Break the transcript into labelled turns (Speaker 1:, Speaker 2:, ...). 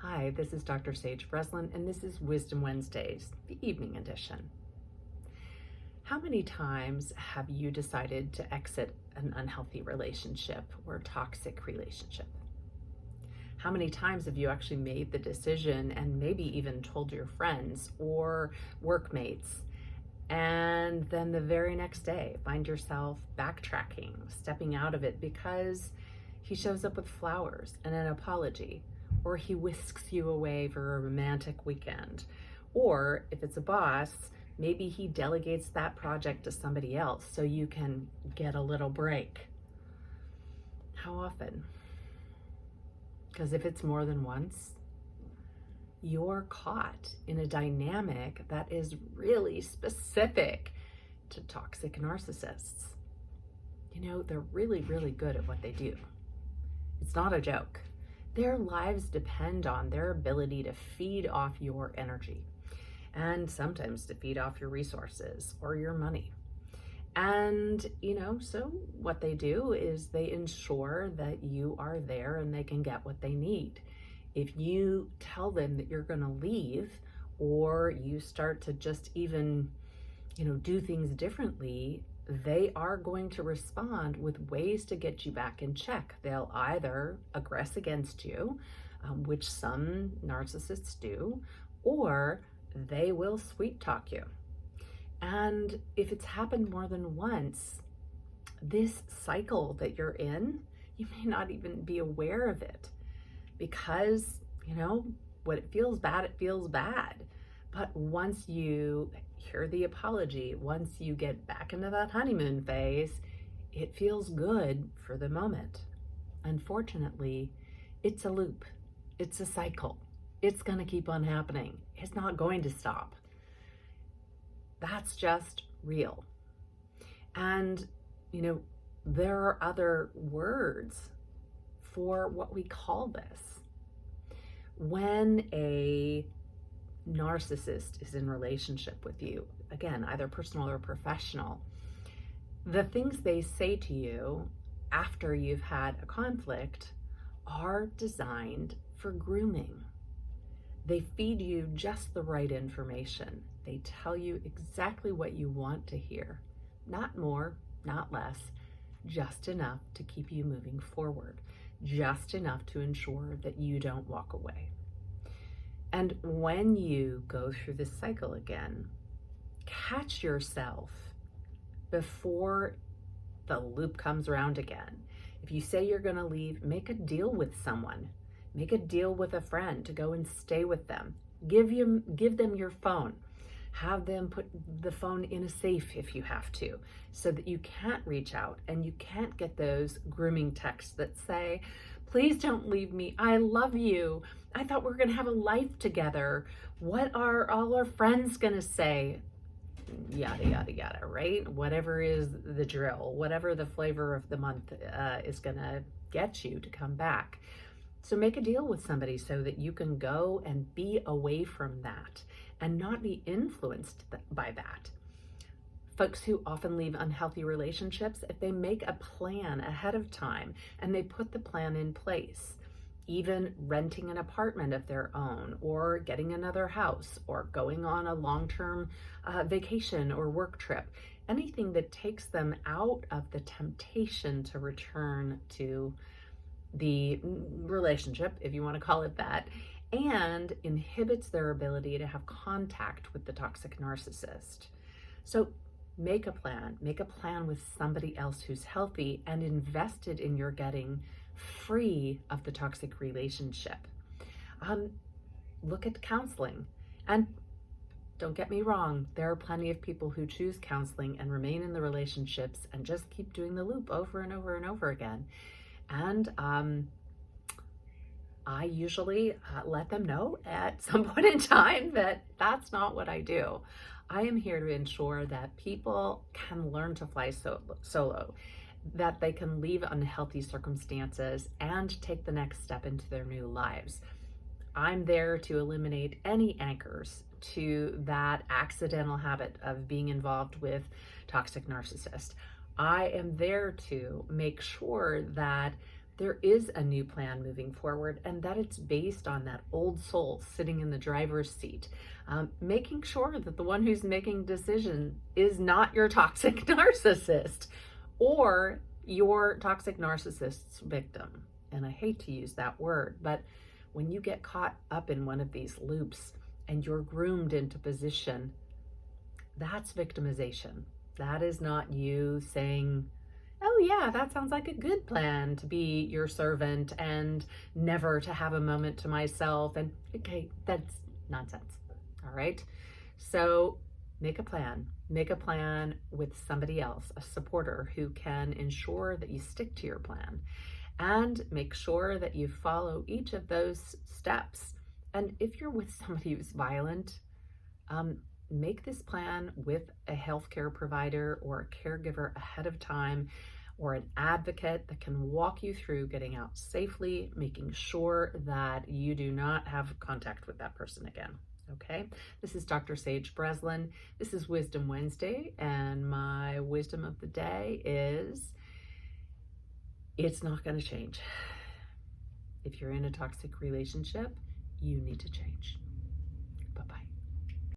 Speaker 1: Hi, this is Dr. Sage Breslin, and this is Wisdom Wednesdays, the evening edition. How many times have you decided to exit an unhealthy relationship or toxic relationship? How many times have you actually made the decision and maybe even told your friends or workmates, and then the very next day find yourself backtracking, stepping out of it because he shows up with flowers and an apology, or he whisks you away for a romantic weekend, or if it's a boss, maybe he delegates that project to somebody else so you can get a little break. How often? Because if it's more than once, you're caught in a dynamic that is really specific to toxic narcissists. You know, they're really, really good at what they do. It's not a joke. Their lives depend on their ability to feed off your energy and sometimes to feed off your resources or your money. And, so what they do is they ensure that you are there and they can get what they need. If you tell them that you're going to leave, or you start to just even, do things differently, they are going to respond with ways to get you back in check. They'll either aggress against you, which some narcissists do, or they will sweet talk you. And if it's happened more than once, this cycle that you're in, you may not even be aware of it because, when it feels bad, it feels bad. But once you hear the apology, once you get back into that honeymoon phase, it feels good for the moment. Unfortunately, it's a loop. It's a cycle. It's going to keep on happening. It's not going to stop. That's just real. And, there are other words for what we call this. When a narcissist is in relationship with you, again, either personal or professional, the things they say to you after you've had a conflict are designed for grooming. They feed you just the right information. They tell you exactly what you want to hear. Not more, not less, just enough to keep you moving forward, just enough to ensure that you don't walk away. And when you go through this cycle again, catch yourself before the loop comes around again. If you say you're going to leave, make a deal with someone. Make a deal with a friend to go and stay with them. Give them your phone. Have them put the phone in a safe if you have to, so that you can't reach out and you can't get those grooming texts that say, please don't leave me. I love you. I thought we were going to have a life together. What are all our friends going to say? Yada, yada, yada, right? Whatever is the drill, whatever the flavor of the month is going to get you to come back. So make a deal with somebody so that you can go and be away from that and not be influenced by that. Folks who often leave unhealthy relationships, if they make a plan ahead of time and they put the plan in place, even renting an apartment of their own, or getting another house, or going on a long-term vacation or work trip, anything that takes them out of the temptation to return to the relationship, if you want to call it that, and inhibits their ability to have contact with the toxic narcissist. So make a plan with somebody else who's healthy and invested in your getting free of the toxic relationship. Look at counseling. And don't get me wrong, there are plenty of people who choose counseling and remain in the relationships and just keep doing the loop over and over and over again. And I usually let them know at some point in time that that's not what I do. I am here to ensure that people can learn to fly solo, that they can leave unhealthy circumstances and take the next step into their new lives. I'm there to eliminate any anchors to that accidental habit of being involved with toxic narcissist. I am there to make sure that there is a new plan moving forward, and that it's based on that old soul sitting in the driver's seat, making sure that the one who's making decision is not your toxic narcissist or your toxic narcissist's victim. And I hate to use that word, but when you get caught up in one of these loops and you're groomed into position, that's victimization. That is not you saying, oh yeah, that sounds like a good plan to be your servant and never to have a moment to myself. And okay, that's nonsense. All right. So make a plan. Make a plan with somebody else, a supporter who can ensure that you stick to your plan, and make sure that you follow each of those steps. And if you're with somebody who's violent, make this plan with a healthcare provider or a caregiver ahead of time, or an advocate that can walk you through getting out safely, making sure that you do not have contact with that person again. Okay, this is Dr. Sage Breslin. This is Wisdom Wednesday, and my wisdom of the day is it's not going to change. If you're in a toxic relationship, you need to change. Bye-bye.